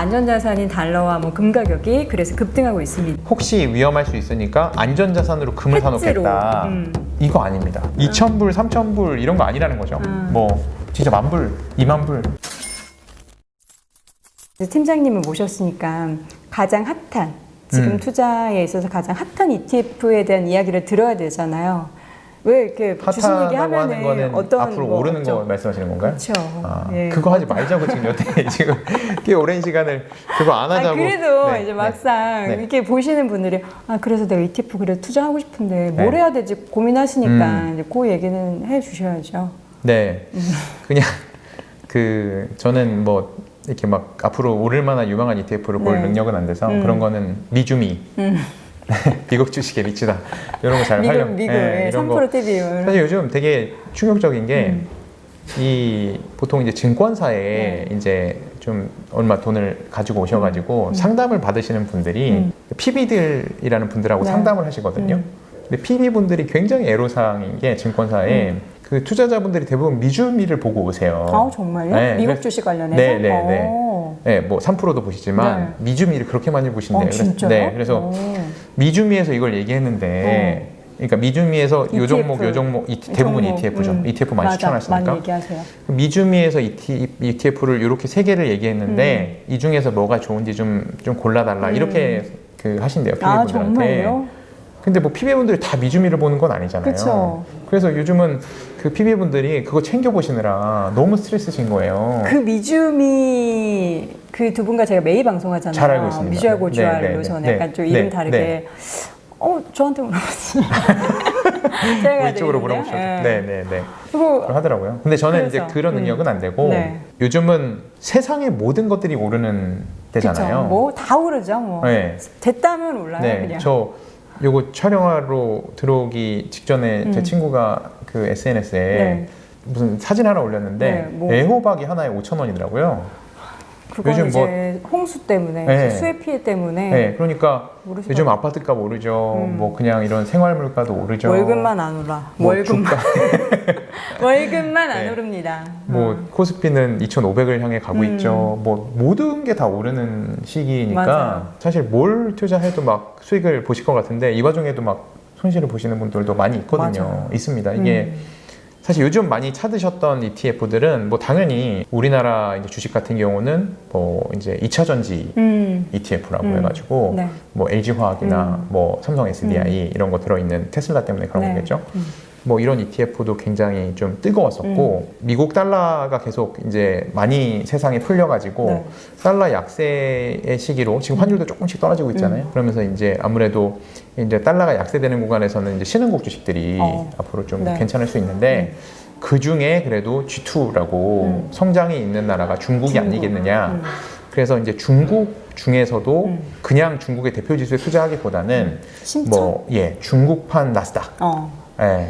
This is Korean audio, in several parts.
안전자산인 달러와 뭐 금 가격이 그래서 급등하고 있습니다. 혹시 위험할 수 있으니까 안전자산으로 금을 해지로. 사놓겠다. 이거 아닙니다. 2,000불, 3,000불 이런 거 아니라는 거죠. 뭐 진짜 10,000불, 20,000불. 팀장님을 모셨으니까 가장 핫한 지금 투자에 있어서 가장 핫한 ETF에 대한 이야기를 들어야 되잖아요. 왜 이렇게 주식 핫하다고 얘기하면은 하는 거는 어떤 앞으로 뭐 오르는 없죠? 거 말씀하시는 건가요? 그렇죠. 아, 예. 그거 하지 말자고 지금 여태 지금 꽤 오랜 시간을 그거 안 하자고. 그래도 네, 이제 막상 네. 이렇게 보시는 분들이 그래서 내가 ETF 그래 투자하고 싶은데 뭘 네. 해야 되지 고민하시니까 이제 그 얘기는 해주셔야죠. 네, 그냥 저는 뭐 이렇게 막 앞으로 오를 만한 유망한 ETF를 볼 네. 능력은 안 돼서 그런 거는 미주미, 미국 주식에 미치다 이런 거 잘 하려고. 미국 네, 이런 3%대 비율. 사실 요즘 되게 충격적인 게 보통 이제 증권사에 이제 좀 얼마 돈을 가지고 오셔가지고 상담을 받으시는 분들이 PB들이라는 분들하고 네. 상담을 하시거든요. 근데 PB 분들이 굉장히 애로사항인 게 증권사에 그 투자자분들이 대부분 미주미를 보고 오세요. 정말요? 네, 미국 그래서- 주식 관련해서? 네. 네, 뭐 3%도 보시지만 미주미를 그렇게 많이 보신대요. 진짜요? 네, 그래서 미주미에서 이걸 얘기했는데, 그러니까 미주미에서 요 종목, 요 종목, 대부분 종목, ETF죠. ETF 많이 맞아, 추천하시니까. 많이 얘기하세요. 미주미에서 ETF를 이렇게 세 개를 얘기했는데 이 중에서 뭐가 좋은지 좀 골라달라 이렇게 하신대요. PB분들한테. 정말요? 근데 뭐 PB분들이 다 미주미를 보는 건 아니잖아요. 그쵸. 그래서 요즘은 그 PB분들이 그거 챙겨보시느라 너무 스트레스신 거예요. 그 미주미 그 두 분과 제가 매일 방송하잖아요. 잘 알고 있습니다. 미주알 고주알로 네, 네, 저는 네. 약간 좀 이름 네, 다르게 네. 저한테 물어봤어요. 제가 우리 쪽으로 물어보셔도 네네네 그리고 하더라고요. 근데 저는 그래서, 이제 그런 능력은 안 되고 네. 요즘은 세상의 모든 것들이 오르는 때잖아요. 뭐 다 오르죠. 뭐 네. 됐다면 올라요. 네, 그냥. 저 요거 촬영하러 들어오기 직전에 제 친구가 그 SNS에 네. 무슨 사진 하나 올렸는데 네, 뭐. 애호박이 하나에 5,000원이더라고요. 그건 요즘 뭐- 이제 홍수 때문에 네. 수해 피해 때문에 네, 그러니까 오르시더라고요. 요즘 아파트값 오르죠. 뭐 그냥 이런 생활 물가도 오르죠. 월급만 안 오라. 뭐 월급만 월급만 안 네. 오릅니다. 뭐 코스피는 2,500을 향해 가고 있죠. 뭐 모든 게 다 오르는 시기니까 맞아요. 사실 뭘 투자해도 막 수익을 보실 것 같은데 이 와중에도 막 손실을 보시는 분들도 많이 있거든요. 맞아요. 있습니다. 이게 사실 요즘 많이 찾으셨던 ETF들은 뭐 당연히 우리나라 이제 주식 같은 경우는 뭐 이제 2차 전지 ETF라고 해가지고 네. 뭐 LG화학이나 뭐 삼성 SDI 이런 거 들어있는 테슬라 때문에 그런 네. 거겠죠. 뭐 이런 ETF도 굉장히 좀 뜨거웠었고 미국 달러가 계속 이제 많이 세상에 풀려가지고 네. 달러 약세의 시기로 지금 환율도 조금씩 떨어지고 있잖아요. 그러면서 이제 아무래도 이제 달러가 약세되는 구간에서는 이제 신흥국 주식들이 앞으로 좀 네. 괜찮을 수 있는데 그 중에 그래도 G2라고 성장이 있는 나라가 중국이 아니겠느냐. 그래서 이제 중국 중에서도 그냥 중국의 대표 지수에 투자하기보다는 신천? 중국판 나스닥.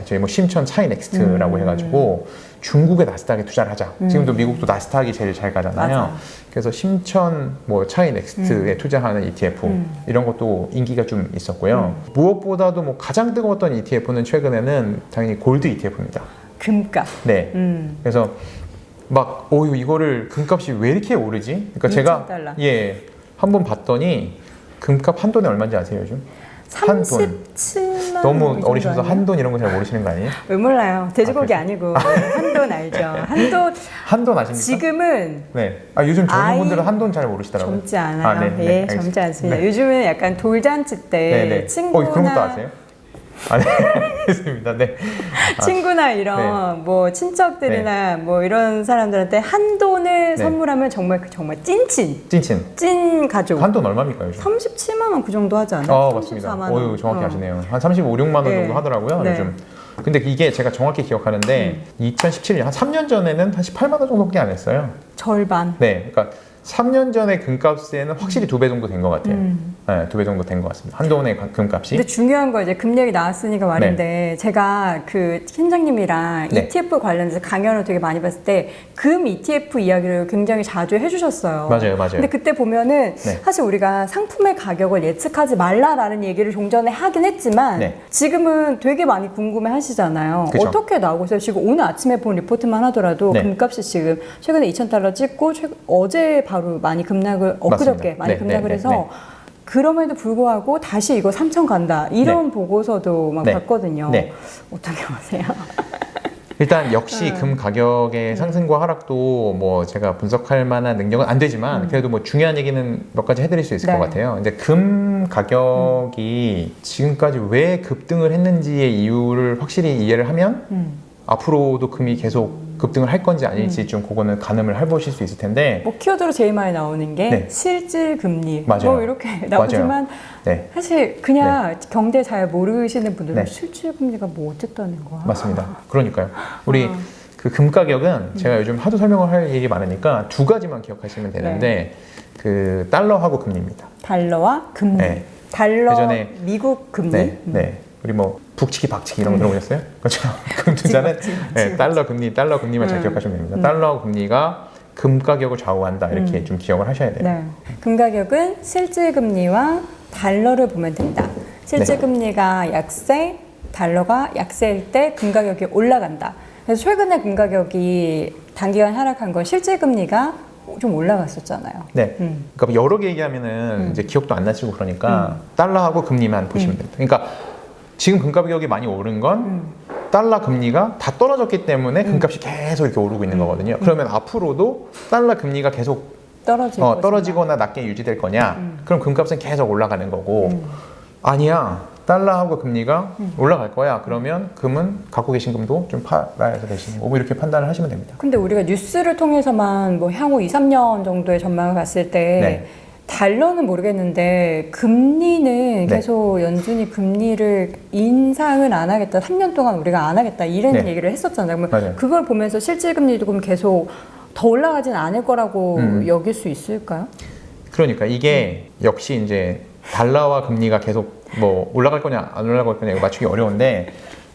저희 뭐 심천 차이넥스트라고 해가지고 중국의 나스닥에 투자를 하자. 지금도 미국도 나스닥이 제일 잘 가잖아요. 맞아. 그래서 심천 뭐 차이넥스트에 투자하는 ETF 이런 것도 인기가 좀 있었고요. 무엇보다도 뭐 가장 뜨거웠던 ETF는 최근에는 당연히 골드 ETF입니다. 금값. 네. 그래서 막 이거를 금값이 왜 이렇게 오르지? 그러니까 제가 $2,000. 한번 봤더니 금값 한 돈에 얼마인지 아세요 요즘? 한 돈. 37만 너무 어리셔서 한돈 이런 거 잘 모르시는 거 아니에요? 왜 몰라요. 돼지고기 아, 아니고 한돈 알죠. 한돈 한돈 아십니까? 지금은 네. 요즘 젊은 분들은 한돈 잘 모르시더라고요. 젊지 않아요. 알겠습니다. 젊지 않습니다. 네. 요즘은 약간 돌잔치 때 네네. 친구나 그런 것도 아세요? 네. 알겠습니다. 네. 친구나 이런 뭐 친척들이나 뭐 이런 사람들한테 한돈을 선물하면 정말 찐친 찐친. 찐 가족. 한돈 얼마입니까 요즘? 37만 원 그 정도 하지 않아요? 맞습니다. 34만 원. 정확히 아시네요. 한 35, 6만 원 네. 정도 하더라고요, 네. 요즘. 근데 이게 제가 정확히 기억하는데 2017년, 한 3년 전에는 한 18만 원 정도밖에 안 했어요. 절반. 네, 그러니까 3년 전의 금값에는 확실히 2배 정도 된 것 같아요. 네, 2배 정도 된 것 같습니다. 한돈의 금값이. 근데 중요한 거 이제 금 얘기 나왔으니까 말인데 제가 그 팀장님이랑 네. ETF 관련해서 강연을 되게 많이 봤을 때 금 ETF 이야기를 굉장히 자주 해주셨어요. 맞아요. 근데 그때 보면은 네. 사실 우리가 상품의 가격을 예측하지 말라라는 얘기를 종전에 하긴 했지만 네. 지금은 되게 많이 궁금해 하시잖아요. 그쵸. 어떻게 나오고 있어요? 지금 오늘 아침에 본 리포트만 하더라도 네. 금값이 지금 최근에 $2,000 찍고 어제 바로 많이 급락을 엊그저께 많이 네, 급락을 네, 해서 네, 네. 그럼에도 불구하고 다시 이거 3천 간다 이런 네. 보고서도 막 네. 봤거든요. 네. 어떻게 보세요? 일단 역시 금 가격의 상승과 하락도 뭐 제가 분석할 만한 능력은 안 되지만 그래도 뭐 중요한 얘기는 몇 가지 해드릴 수 있을 네. 것 같아요. 이제 금 가격이 지금까지 왜 급등을 했는지의 이유를 확실히 이해를 하면 앞으로도 금이 계속 급등을 할 건지 아닐지 좀 그거는 가늠을 해보실 수 있을 텐데 뭐 키워드로 제일 많이 나오는 게 네. 실질 금리 맞아요. 뭐 이렇게 나오지만 네. 사실 그냥 경제 잘 모르시는 분들은 네. 실질 금리가 뭐 어쨌다는 거야? 맞습니다. 그러니까요. 우리 그 금 가격은 제가 요즘 하도 설명을 할 일이 많으니까 두 가지만 기억하시면 되는데 그 달러하고 금리입니다. 달러와 금리. 네. 달러 예전에- 미국 금리. 네, 네. 우리 뭐 북치기 박치기 이런 거 들어보셨어요? 그렇죠. 금 투자는 네, 달러 금리만 잘 기억하시면 됩니다. 달러 금리가 금 가격을 좌우한다 이렇게 좀 기억을 하셔야 돼요. 네. 금 가격은 실질 금리와 달러를 보면 된다. 실질 네. 금리가 약세, 달러가 약세일 때 금 가격이 올라간다. 그래서 최근에 금 가격이 단기간 하락한 건 실질 금리가 좀 올라갔었잖아요. 네. 그러니까 여러 개 얘기하면은 이제 기억도 안 나시고 그러니까 달러하고 금리만 보시면 됩니다. 그러니까 지금 금 가격이 많이 오른 건 달러 금리가 다 떨어졌기 때문에 금값이 계속 이렇게 오르고 있는 거거든요. 그러면 앞으로도 달러 금리가 계속 떨어지거나 낮게 유지될 거냐? 그럼 금값은 계속 올라가는 거고 아니야. 달러하고 금리가 올라갈 거야. 그러면 금은 갖고 계신 금도 좀 팔아야 되시는 거고 이렇게 판단을 하시면 됩니다. 근데 우리가 뉴스를 통해서만 뭐 향후 2, 3년 정도의 전망을 봤을 때 네. 달러는 모르겠는데 금리는 네. 계속 연준이 금리를 인상은 안 하겠다. 3년 동안 우리가 안 하겠다. 이런 네. 얘기를 했었잖아요. 그러면 맞아요. 그걸 보면서 실질 금리도 그럼 계속 더 올라가진 않을 거라고 여길 수 있을까요? 그러니까 이게 역시 이제 달러와 금리가 계속 뭐 올라갈 거냐 안 올라갈 거냐 이거 맞추기 어려운데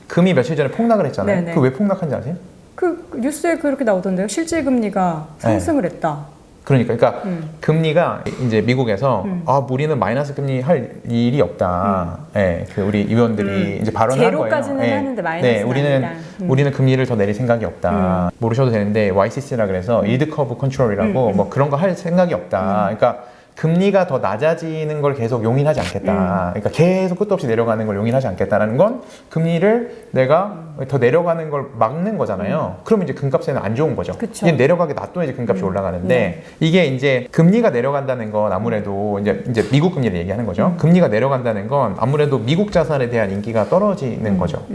금이 며칠 전에 폭락을 했잖아요. 네네. 그 왜 폭락한지 아세요? 그 뉴스에 그렇게 나오던데요. 실질 금리가 상승을 했다. 그러니까 금리가 이제 미국에서 아 우리는 마이너스 금리 할 일이 없다. 예, 그 우리 의원들이 이제 발언을 한 거예요. 제로까지는 하는데 마이너스는 아니다. 우리는 금리를 더 내릴 생각이 없다. 모르셔도 되는데 YCC라 그래서 yield curve control이라고 뭐 그런 거 할 생각이 없다. 그러니까 금리가 더 낮아지는 걸 계속 용인하지 않겠다. 그러니까 계속 끝도 없이 내려가는 걸 용인하지 않겠다라는 건 금리를 내가 더 내려가는 걸 막는 거잖아요. 그러면 이제 금값에는 안 좋은 거죠. 그쵸. 이게 내려가게 놔둬야지 금값이 올라가는데 이게 이제 금리가 내려간다는 건 아무래도 이제 미국 금리를 얘기하는 거죠. 금리가 내려간다는 건 아무래도 미국 자산에 대한 인기가 떨어지는 거죠.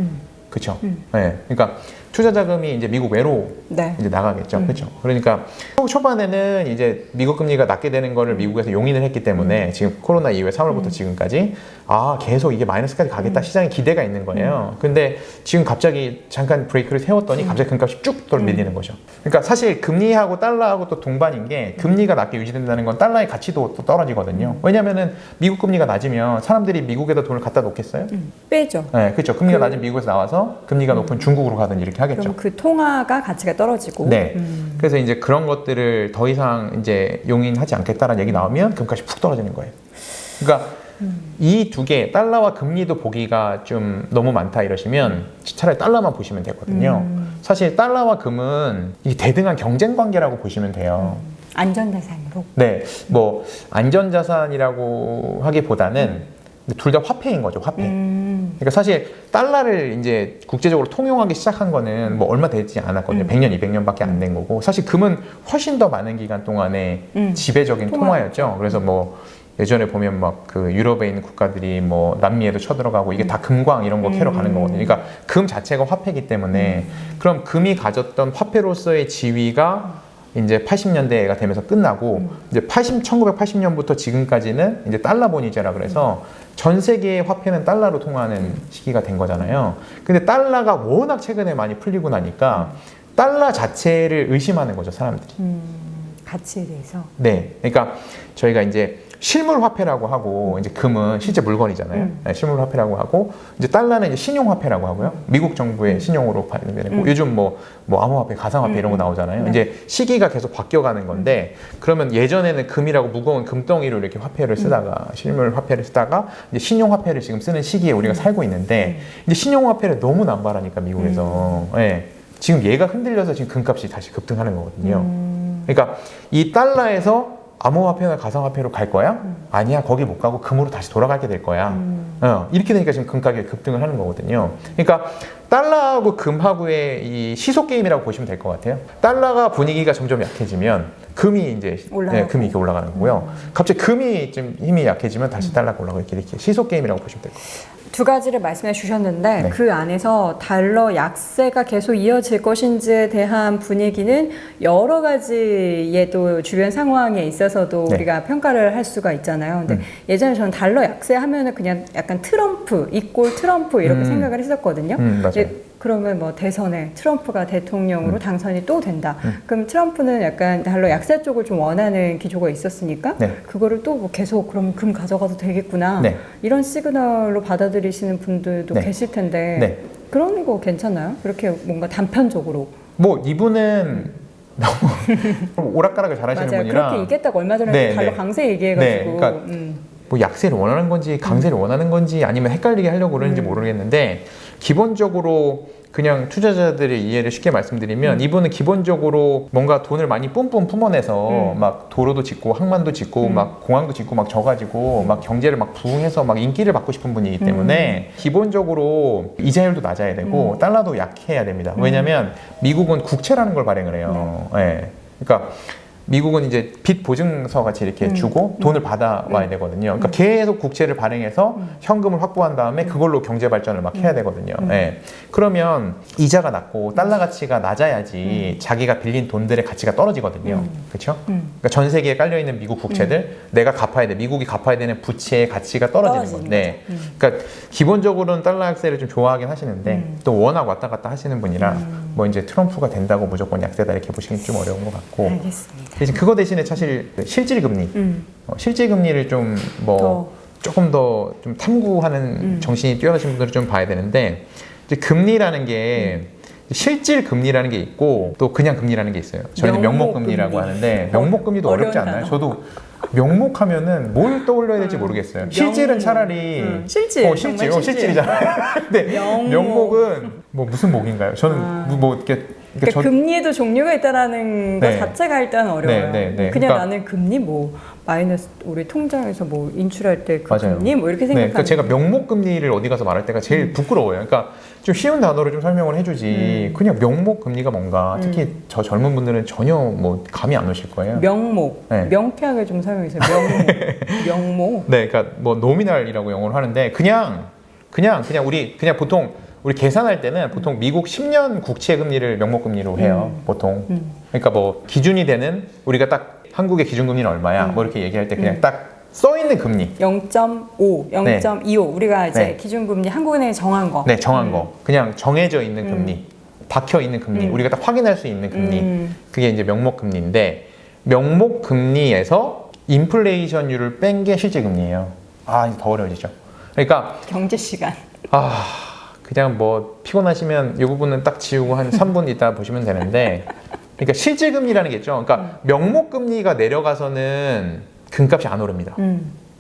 그렇죠. 네. 그러니까 투자 자금이 이제 미국 외로 네. 이제 나가겠죠. 그렇죠. 그러니까 초반에는 이제 미국 금리가 낮게 되는 거를 미국에서 용인을 했기 때문에 지금 코로나 이후에 3월부터 지금까지 아 계속 이게 마이너스까지 가겠다 시장에 기대가 있는 거예요. 근데 지금 갑자기 잠깐 브레이크를 세웠더니 갑자기 금값이 쭉 밀리는 거죠. 그러니까 사실 금리하고 달러하고 또 동반인 게 금리가 낮게 유지된다는 건 달러의 가치도 또 떨어지거든요. 왜냐면은 미국 금리가 낮으면 사람들이 미국에다 돈을 갖다 놓겠어요? 빼죠. 네, 그렇죠. 금리가 낮은 미국에서 나와서 금리가 높은 중국으로 가든지 이렇게 하겠죠. 그럼 그 통화가 가치가 떨어지고. 네. 그래서 이제 그런 것들을 더 이상 이제 용인하지 않겠다라는 얘기 나오면 금값이 푹 떨어지는 거예요. 그러니까 이 두 개, 달러와 금리도 보기가 좀 너무 많다 이러시면 차라리 달러만 보시면 되거든요. 사실 달러와 금은 이 대등한 경쟁 관계라고 보시면 돼요. 안전자산으로. 네. 뭐 안전자산이라고 하기보다는 둘 다 화폐인 거죠, 화폐. 그러니까 사실 달러를 이제 국제적으로 통용하기 시작한 거는 뭐 얼마 되지 않았거든요. 100년, 200년밖에 안 된 거고. 사실 금은 훨씬 더 많은 기간 동안에 지배적인 통화였죠. 그래서 뭐 예전에 보면 막 그 유럽에 있는 국가들이 뭐 남미에도 쳐들어가고 이게 다 금광 이런 거 캐러 가는 거거든요. 그러니까 금 자체가 화폐이기 때문에 그럼 금이 가졌던 화폐로서의 지위가 이제 80년대가 되면서 끝나고 이제 1980년부터 지금까지는 이제 달러본위제라 그래서 전 세계의 화폐는 달러로 통하는 시기가 된 거잖아요. 근데 달러가 워낙 최근에 많이 풀리고 나니까 달러 자체를 의심하는 거죠, 사람들이. 가치에 대해서. 네. 그러니까 저희가 이제 실물 화폐라고 하고 이제 금은 실제 물건이잖아요. 네, 실물 화폐라고 하고 이제 달러는 이제 신용 화폐라고 하고요. 미국 정부의 신용으로 발행되고 요즘 뭐 암호화폐, 가상화폐 이런 거 나오잖아요. 이제 시기가 계속 바뀌어가는 건데 그러면 예전에는 금이라고 무거운 금덩이로 이렇게 화폐를 쓰다가 실물 화폐를 쓰다가 이제 신용 화폐를 지금 쓰는 시기에 우리가 살고 있는데 이제 신용 화폐를 너무 남발하니까 미국에서 네, 지금 얘가 흔들려서 지금 금값이 다시 급등하는 거거든요. 그러니까 이 달러에서 암호화폐나 가상화폐로 갈 거야? 아니야, 거기 못 가고 금으로 다시 돌아가게 될 거야. 이렇게 되니까 지금 금 가격이 급등을 하는 거거든요. 그러니까 달러하고 금하고의 이 시속 게임이라고 보시면 될 것 같아요. 달러가 분위기가 점점 약해지면 금이 이제 금이 이렇게 올라가는 거고요. 갑자기 금이 좀 힘이 약해지면 다시 달러가 올라가고 이렇게 시속 게임이라고 보시면 될 것 같아요. 두 가지를 말씀해 주셨는데 네. 그 안에서 달러 약세가 계속 이어질 것인지에 대한 분위기는 여러 가지의 또 주변 상황에 있어서도 네. 우리가 평가를 할 수가 있잖아요. 근데 예전에 저는 달러 약세 하면은 그냥 약간 트럼프, 이꼴 트럼프 이렇게 생각을 했었거든요. 맞아요. 근데 그러면 뭐 대선에 트럼프가 대통령으로 당선이 또 된다. 그럼 트럼프는 약간 달러 약세 쪽을 좀 원하는 기조가 있었으니까 네. 그거를 또 뭐 계속 그럼 금 가져가도 되겠구나. 네. 이런 시그널로 받아들이시는 분들도 네. 계실 텐데 네. 그런 거 괜찮아요? 그렇게 뭔가 단편적으로. 뭐 이분은 너무 오락가락을 잘하시는 맞아요. 분이라 그렇게 얘기했다고 얼마 전에 네, 달러 네. 강세 얘기해가지고. 네, 그러니까 뭐 약세를 원하는 건지 강세를 원하는 건지 아니면 헷갈리게 하려고 그러는지 모르겠는데 기본적으로 그냥 투자자들의 이해를 쉽게 말씀드리면 이분은 기본적으로 뭔가 돈을 많이 뿜뿜 품어내서 막 도로도 짓고 항만도 짓고 막 공항도 짓고 막 져가지고 막 경제를 막 부흥해서 막 인기를 받고 싶은 분이기 때문에 기본적으로 이자율도 낮아야 되고 달러도 약해야 됩니다. 왜냐하면 미국은 국채라는 걸 발행을 해요. 네. 그러니까 미국은 이제 빚 보증서 같이 이렇게 주고 돈을 받아와야 되거든요. 그러니까 계속 국채를 발행해서 현금을 확보한 다음에 그걸로 경제 발전을 막 해야 되거든요. 네. 그러면 이자가 낮고 달러 가치가 낮아야지 자기가 빌린 돈들의 가치가 떨어지거든요. 그렇죠? 그러니까 전 세계에 깔려 있는 미국 국채들 내가 갚아야 돼. 미국이 갚아야 되는 부채의 가치가 떨어지는 거죠. 네. 그러니까 기본적으로는 달러 약세를 좀 좋아하긴 하시는데 또 워낙 왔다 갔다 하시는 분이라 뭐 이제 트럼프가 된다고 무조건 약세다 이렇게 보시긴 좀 어려운 것 같고. 알겠습니다. 대신 그거 대신에 사실 실질 금리, 실질 금리를 좀 뭐 조금 더 좀 탐구하는 정신이 뛰어나신 분들은 좀 봐야 되는데 이제 금리라는 게 실질 금리라는 게 있고 또 그냥 금리라는 게 있어요. 저희는 명목 금리라고 하는데 명목 금리도 어렵지 않나요? 저도 명목하면은 뭘 떠올려야 될지 모르겠어요. 실질은 차라리 실질이잖아요. 근데 명목은 뭐 무슨 목인가요? 저는 뭐 이렇게 그러니까 금리에도 종류가 있다라는 것 자체가 일단 어려워요. 네. 그냥 그러니까, 나는 금리 뭐 마이너스 우리 통장에서 뭐 인출할 때 그 맞아요. 금리 뭐 이렇게 생각하는. 그러니까 제가 명목 금리를 어디 가서 말할 때가 제일 부끄러워요. 그러니까 좀 쉬운 단어로 좀 설명을 해주지. 그냥 명목 금리가 뭔가 특히 저 젊은 분들은 전혀 뭐 감이 안 오실 거예요. 명목, 명쾌하게 좀 설명해주세요. 명목. 네, 그러니까 뭐 노미널이라고 영어로 하는데 그냥 우리 그냥 보통 우리 계산할 때는 보통 미국 10년 국채 금리를 명목 금리로 해요. 보통. 그러니까 뭐 기준이 되는 우리가 딱 한국의 기준 금리는 얼마야? 뭐 이렇게 얘기할 때 그냥 딱 써 있는 금리. 0.5, 0.25 우리가 이제 기준금리 한국은행이 정한 거. 네, 정한 거. 그냥 정해져 있는 금리. 박혀 있는 금리. 우리가 딱 확인할 수 있는 금리. 그게 이제 명목 금리인데 명목 금리에서 인플레이션율을 뺀 게 실질 금리예요. 아, 이제 더 어려워지죠. 그러니까 경제 시간. 그냥 뭐 피곤하시면 이 부분은 딱 지우고 한 3분 있다 보시면 되는데 그러니까 실질 금리라는 게 있죠. 그러니까 명목 금리가 내려가서는 금값이 안 오릅니다.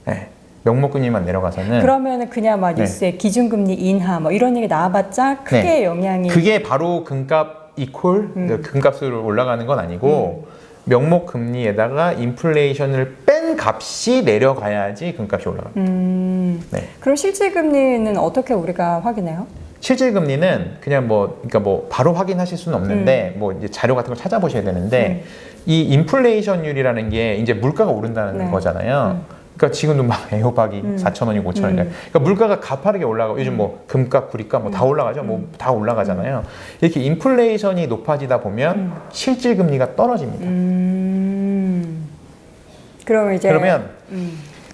네. 명목 금리만 내려가서는 그러면은 그냥 막 뉴스에 기준금리 인하 뭐 이런 얘기 나와봤자 크게 영향이 그게 바로 금값 이퀄 금값으로 올라가는 건 아니고 명목 금리에다가 인플레이션을 뺀 값이 내려가야지 금값이 올라갑니다. 네. 그럼 실질 금리는 어떻게 우리가 확인해요? 실질 금리는 그냥 그러니까 바로 확인하실 수는 없는데 뭐 이제 자료 같은 걸 찾아보셔야 되는데 이 인플레이션율이라는 게 이제 물가가 오른다는 거잖아요. 그러니까 지금도 막 애호박이 4,000원이고 5,000원이니까 그러니까 물가가 가파르게 올라가고 요즘 뭐 금값, 구리값 뭐 다 올라가죠. 뭐 다 올라가잖아요. 이렇게 인플레이션이 높아지다 보면 실질 금리가 떨어집니다. 그러면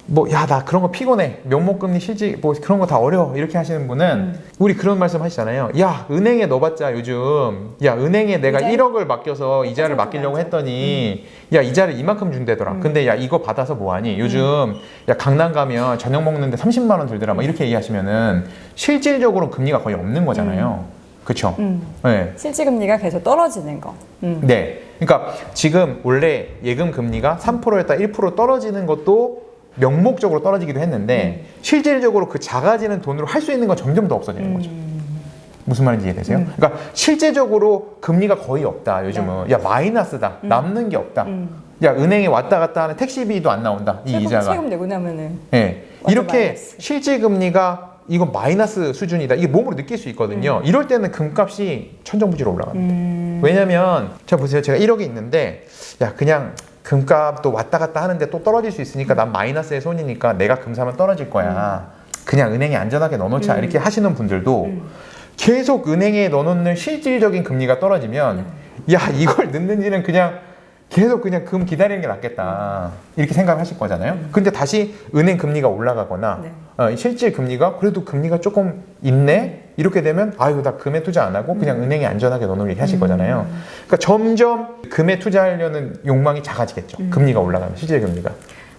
뭐 야 나 그런 거 피곤해 명목금리 실질 뭐 그런 거 다 어려워 이렇게 하시는 분은 우리 그런 말씀 하시잖아요. 야 은행에 넣어봤자 요즘 야 은행에 내가 1억을 맡겨서 이자를 맡기려고 했더니 야 이자를 이만큼 준대더라. 근데 야 이거 받아서 뭐하니 요즘 야 강남 가면 저녁 먹는데 30만 원 들더라 막 이렇게 얘기하시면은 실질적으로 금리가 거의 없는 거잖아요. 그렇죠? 네. 실질금리가 계속 떨어지는 거. 네. 그러니까 지금 원래 예금 금리가 3%였다 1% 떨어지는 것도 명목적으로 떨어지기도 했는데 실질적으로 그 작아지는 돈으로 할 수 있는 건 점점 더 없어지는 거죠. 무슨 말인지 이해되세요? 그러니까 실제적으로 금리가 거의 없다 요즘은. 야 마이너스다. 남는 게 없다. 야 은행에 왔다 갔다 하는 택시비도 안 나온다. 이 이자가. 세금 내고 나면은 네. 이렇게 마이너스. 실제 금리가 이건 마이너스 수준이다. 이게 몸으로 느낄 수 있거든요. 이럴 때는 금값이 천정부지로 올라갑니다. 왜냐면 자 보세요. 제가 1억이 있는데 야 그냥 금값도 왔다 갔다 하는데 또 떨어질 수 있으니까 난 마이너스의 손이니까 내가 금 사면 떨어질 거야. 그냥 은행에 안전하게 넣어놓자. 이렇게 하시는 분들도 계속 은행에 넣어놓는 실질적인 금리가 떨어지면 야 이걸 넣는지는 그냥 계속 그냥 금 기다리는 게 낫겠다 이렇게 생각하실 거잖아요. 근데 다시 은행 금리가 올라가거나 실질 금리가 그래도 금리가 조금 있네 이렇게 되면 아유 나 금에 투자 안 하고 그냥 은행에 안전하게 넣어놓으려고 하실 거잖아요. 그러니까 점점 금에 투자하려는 욕망이 작아지겠죠. 금리가 올라가면 실질 금리가.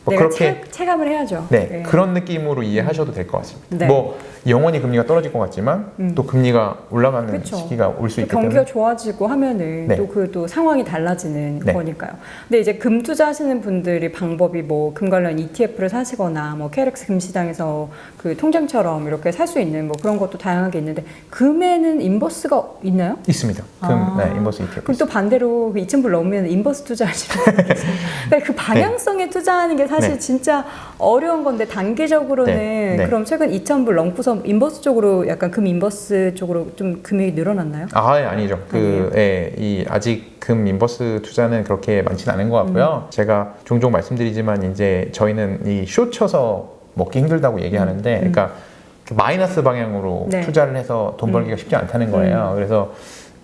뭐 내가 그렇게 체감을 해야죠. 네, 네. 그런 느낌으로 이해하셔도 될 것 같습니다. 네. 뭐 영원히 금리가 떨어질 것 같지만 또 금리가 올라가는 그쵸. 시기가 올 수 있기 경기가 때문에 좋아지고 하면은 네. 또 그 또 상황이 달라지는 네. 거니까요. 근데 이제 금 투자하시는 분들이 방법이 뭐 금 관련 ETF를 사시거나 뭐 KLX 금시장에서 그 통장처럼 이렇게 살 수 있는 뭐 그런 것도 다양하게 있는데 금에는 인버스가 있나요? 있습니다. 네, 인버스 ETF. 그럼 또 반대로 그 2,000불 넘으면 인버스 투자하시는 분들 계세요. 그러니까 그 방향성에 투자하는 게 사실 네. 진짜 어려운 건데 단기적으로는 네. 네. 그럼 최근 2,000불 넘고서 인버스 쪽으로 약간 금 인버스 쪽으로 좀 금액이 늘어났나요? 아니죠. 이 아직 금 인버스 투자는 그렇게 많지는 않은 것 같고요. 제가 종종 말씀드리지만 이제 저희는 이 숏 쳐서 먹기 힘들다고 얘기하는데, 그러니까 그 마이너스 방향으로 네. 투자를 해서 돈 벌기가 쉽지 않다는 거예요. 그래서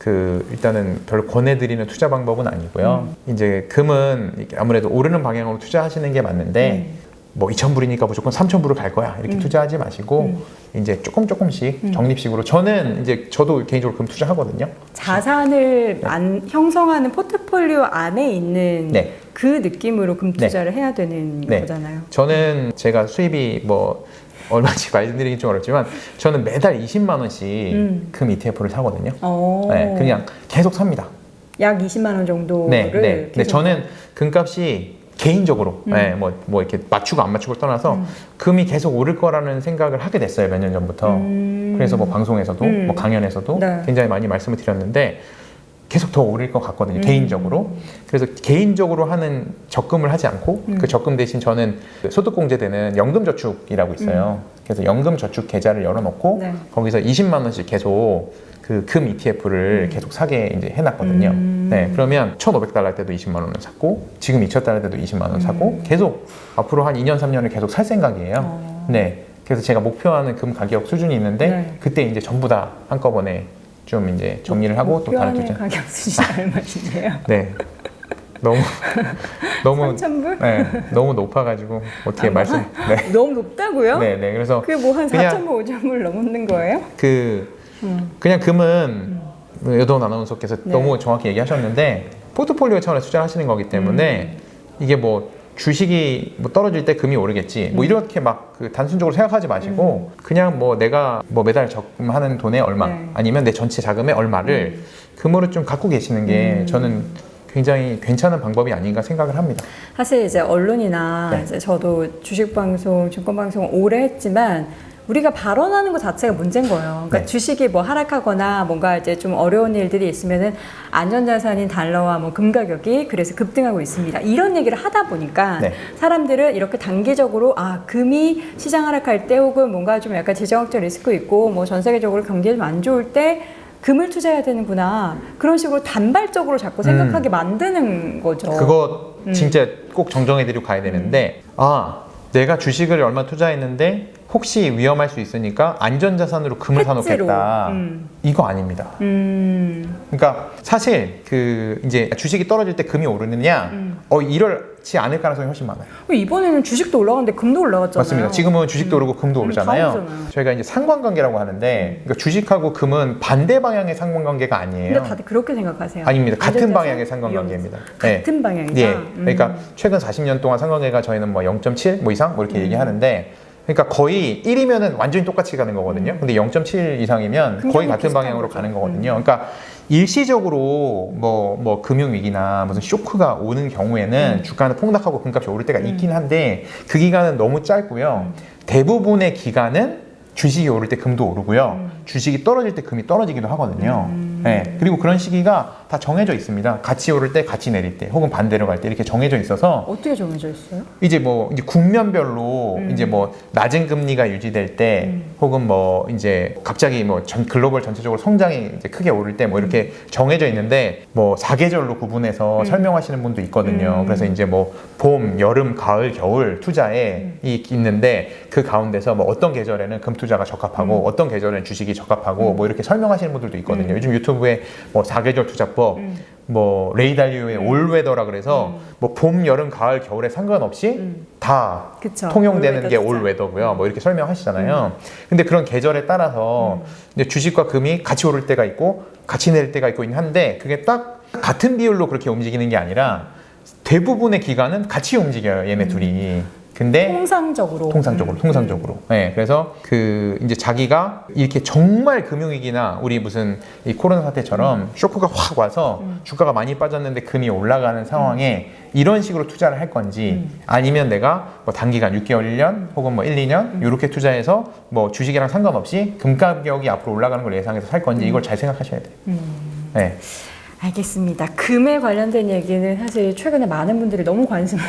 일단은 별로 권해드리는 투자 방법은 아니고요. 이제 금은 이렇게 아무래도 오르는 방향으로 투자하시는 게 맞는데, 뭐 2,000불이니까 무조건 3,000불을 갈 거야 이렇게 투자하지 마시고 이제 조금씩 적립식으로 저는 이제 저도 개인적으로 금 투자하거든요. 자산을 형성하는 포트폴리오 안에 있는 네. 그 느낌으로 금 투자를 해야 되는 네. 거잖아요. 저는 제가 수입이 뭐 얼마인지 말씀드리긴 좀 어렵지만 저는 매달 20만 원씩 금 ETF를 사거든요. 네, 그냥 계속 삽니다. 약 20만 원 정도를 네. 계속 저는 금값이 개인적으로 뭐 이렇게 맞추고 안 맞추고를 떠나서 금이 계속 오를 거라는 생각을 하게 됐어요. 몇 년 전부터. 그래서 뭐 방송에서도 뭐 강연에서도 네. 굉장히 많이 말씀을 드렸는데 계속 더 오를 것 같거든요. 개인적으로. 그래서 개인적으로 하는 적금을 하지 않고 그 적금 대신 저는 소득공제되는 연금저축이라고 있어요. 그래서 연금저축 계좌를 열어놓고 네. 거기서 20만 원씩 계속 그 금 ETF를 계속 사게 이제 해놨거든요. 네, 그러면 1,500달러 할 때도 20만 원을 샀고 지금 2,000달러 할 때도 20만 원 사고 계속 앞으로 한 2년 3년을 계속 살 생각이에요. 네, 그래서 제가 목표하는 금 가격 수준이 있는데 네. 그때 이제 전부 다 한꺼번에 좀 이제 정리를 하고 또 다른 투자. 가격 수준이 얼마신데요? 네, 너무 3,000불? 네, 너무 높아가지고 어떻게 말씀? 네, 너무 높다고요? 네. 그래서 그게 뭐 한 그냥 4,000불, 5,000불 넘는 거예요? 그냥 금은 여도원 아나운서께서 네. 너무 정확히 얘기하셨는데 포트폴리오 차원에서 투자하시는 거기 때문에 이게 뭐 주식이 뭐 떨어질 때 금이 오르겠지 뭐 이렇게 막 그 단순적으로 생각하지 마시고 그냥 뭐 내가 뭐 매달 적금하는 돈의 얼마 네. 아니면 내 전체 자금의 얼마를 금으로 좀 갖고 계시는 게 저는 굉장히 괜찮은 방법이 아닌가 생각을 합니다. 사실 이제 언론이나 네. 이제 저도 주식방송, 증권방송 오래 했지만 우리가 발언하는 것 자체가 문제인 거예요. 그러니까 네. 주식이 뭐 하락하거나 뭔가 이제 좀 어려운 일들이 있으면은 안전자산인 달러와 뭐 금 가격이 그래서 급등하고 있습니다. 이런 얘기를 하다 보니까 네. 사람들은 이렇게 단기적으로 금이 시장 하락할 때 혹은 뭔가 좀 약간 지정학적 리스크 있고 뭐 전 세계적으로 경기가 좀 안 좋을 때 금을 투자해야 되는구나. 그런 식으로 단발적으로 자꾸 생각하게 만드는 거죠. 그거 진짜 꼭 정정해드리고 가야 되는데 내가 주식을 얼마 투자했는데 혹시 위험할 수 있으니까 안전자산으로 금을 해지로. 사놓겠다. 이거 아닙니다. 그러니까 사실 이제 주식이 떨어질 때 금이 오르느냐, 이럴지 않을 가능성이 훨씬 많아요. 이번에는 주식도 올라갔는데 금도 올라갔잖아요. 맞습니다. 지금은 주식도 오르고 금도 오르잖아요. 다 오르잖아요. 저희가 이제 상관관계라고 하는데, 그러니까 주식하고 금은 반대 방향의 상관관계가 아니에요. 근데 다들 그렇게 생각하세요. 아닙니다. 같은 안전자산? 방향의 상관관계입니다. 같은 방향이다. 예. 그러니까 최근 40년 동안 상관관계가 저희는 뭐 0.7 뭐 이상 뭐 이렇게 얘기하는데, 그러니까 거의 1이면은 완전히 똑같이 가는 거거든요. 근데 0.7 이상이면 거의 같은 비슷한 방향으로 거죠. 가는 거거든요. 그러니까 일시적으로 뭐 금융위기나 무슨 쇼크가 오는 경우에는 주가는 폭락하고 금값이 오를 때가 있긴 한데 그 기간은 너무 짧고요. 대부분의 기간은 주식이 오를 때 금도 오르고요. 주식이 떨어질 때 금이 떨어지기도 하거든요. 네, 그리고 그런 시기가 다 정해져 있습니다. 같이 오를 때, 같이 내릴 때, 혹은 반대로 갈 때 이렇게 정해져 있어서 어떻게 정해져 있어요? 이제 뭐 이제 국면별로 이제 뭐 낮은 금리가 유지될 때, 혹은 뭐 이제 갑자기 뭐 글로벌 전체적으로 성장이 이제 크게 오를 때 뭐 이렇게 정해져 있는데 뭐 사계절로 구분해서 설명하시는 분도 있거든요. 그래서 이제 뭐 봄, 여름, 가을, 겨울 투자에 있는데 그 가운데서 뭐 어떤 계절에는 금 투자가 적합하고 어떤 계절에는 주식이 적합하고 뭐 이렇게 설명하시는 분들도 있거든요. 요즘 유튜브에 뭐 사계절 투자법, 뭐 레이 달리오의 올웨더라 그래서 뭐 봄, 여름, 가을, 겨울에 상관없이 다 그쵸. 통용되는 게 올웨더 투자. 올웨더고요. 뭐 이렇게 설명하시잖아요. 근데 그런 계절에 따라서 이제 주식과 금이 같이 오를 때가 있고 같이 내릴 때가 있고 한데 그게 딱 같은 비율로 그렇게 움직이는 게 아니라 대부분의 기간은 같이 움직여요. 얘네 둘이. 근데 통상적으로. 네, 그래서 그 이제 자기가 이렇게 정말 금융위기나 우리 무슨 이 코로나 사태처럼 쇼크가 확 와서 주가가 많이 빠졌는데 금이 올라가는 상황에 이런 식으로 투자를 할 건지 아니면 내가 뭐 단기간 6개월, 1년 혹은 뭐 1, 2년 이렇게 투자해서 뭐 주식이랑 상관없이 금 가격이 앞으로 올라가는 걸 예상해서 살 건지 이걸 잘 생각하셔야 돼요. 네. 알겠습니다. 금에 관련된 얘기는 사실 최근에 많은 분들이 너무 관심을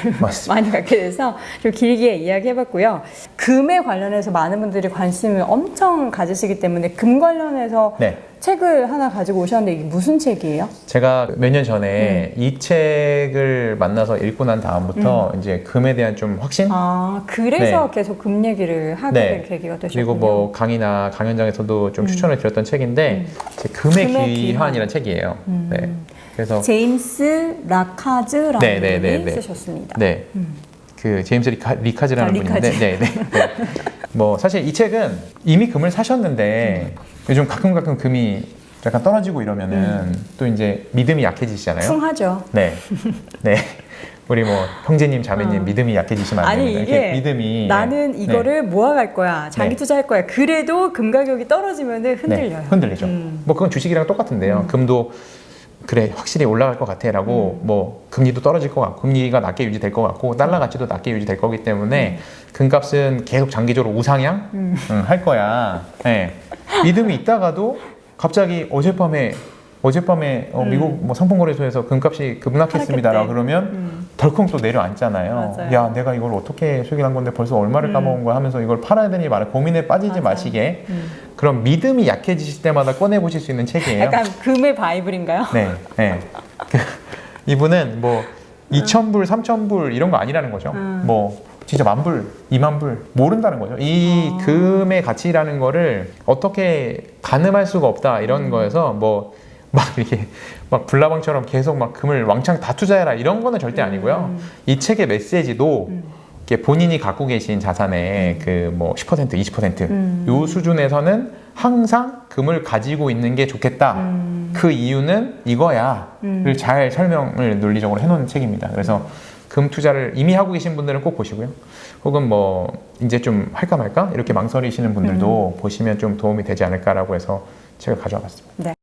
많이 갖게 돼서 좀 길게 이야기해봤고요. 금에 관련해서 많은 분들이 관심을 엄청 가지시기 때문에 금 관련해서 네. 책을 하나 가지고 오셨는데 이게 무슨 책이에요? 제가 몇 년 전에 이 책을 만나서 읽고 난 다음부터 이제 금에 대한 좀 확신? 아, 그래서 네. 계속 금 얘기를 하게 네. 된 계기가 되셨군요. 그리고 뭐 강의나 강연장에서도 좀 추천을 드렸던 책인데 제 금의 귀환이라는 책이에요. 네. 그래서 제임스 라카즈라는 분이 쓰셨습니다. 네. 그 제임스 리카즈라는 분인데 네. 뭐 사실 이 책은 이미 금을 사셨는데 요즘 가끔 금이 약간 떨어지고 이러면은 또 이제 믿음이 약해지시잖아요. 쿵하죠. 네. 우리 뭐 형제님, 자매님 믿음이 약해지시면 안 됩니다. 아니 이게 믿음이 나는 이거를 모아갈 거야, 장기 투자할 거야. 그래도 금 가격이 떨어지면은 흔들려요. 네, 흔들리죠. 뭐 그건 주식이랑 똑같은데요. 금도 그래 확실히 올라갈 것 같아라고 뭐 금리도 떨어질 것 같고 금리가 낮게 유지될 것 같고 달러 가치도 낮게 유지될 거기 때문에 금값은 계속 장기적으로 우상향 할 거야. 네. 믿음이 있다가도 갑자기 어젯밤에 미국 뭐 상품거래소에서 금값이 급락했습니다라고 그러면 덜컹 또 내려앉잖아요. 맞아요. 야, 내가 이걸 어떻게 수익을 한 건데 벌써 얼마를 까먹은 거야 하면서 이걸 팔아야 되니 말아 고민에 빠지지 마시게 그런 믿음이 약해지실 때마다 꺼내보실 수 있는 책이에요. 약간 금의 바이블인가요? 네. 이분은 뭐 2,000불, 3,000불 이런 거 아니라는 거죠. 뭐 진짜 10,000불, 20,000불 모른다는 거죠. 이 금의 가치라는 거를 어떻게 가늠할 수가 없다 이런 거에서 뭐 막 이렇게 막 불나방처럼 계속 막 금을 왕창 다 투자해라 이런 거는 절대 아니고요. 이 책의 메시지도 이렇게 본인이 갖고 계신 자산의 그 뭐 10%, 20% 요 수준에서는 항상 금을 가지고 있는 게 좋겠다. 그 이유는 이거야를 잘 설명을 논리적으로 해놓은 책입니다. 그래서 금 투자를 이미 하고 계신 분들은 꼭 보시고요. 혹은 뭐 이제 좀 할까 말까 이렇게 망설이시는 분들도 보시면 좀 도움이 되지 않을까라고 해서 책을 가져와 봤습니다. 네,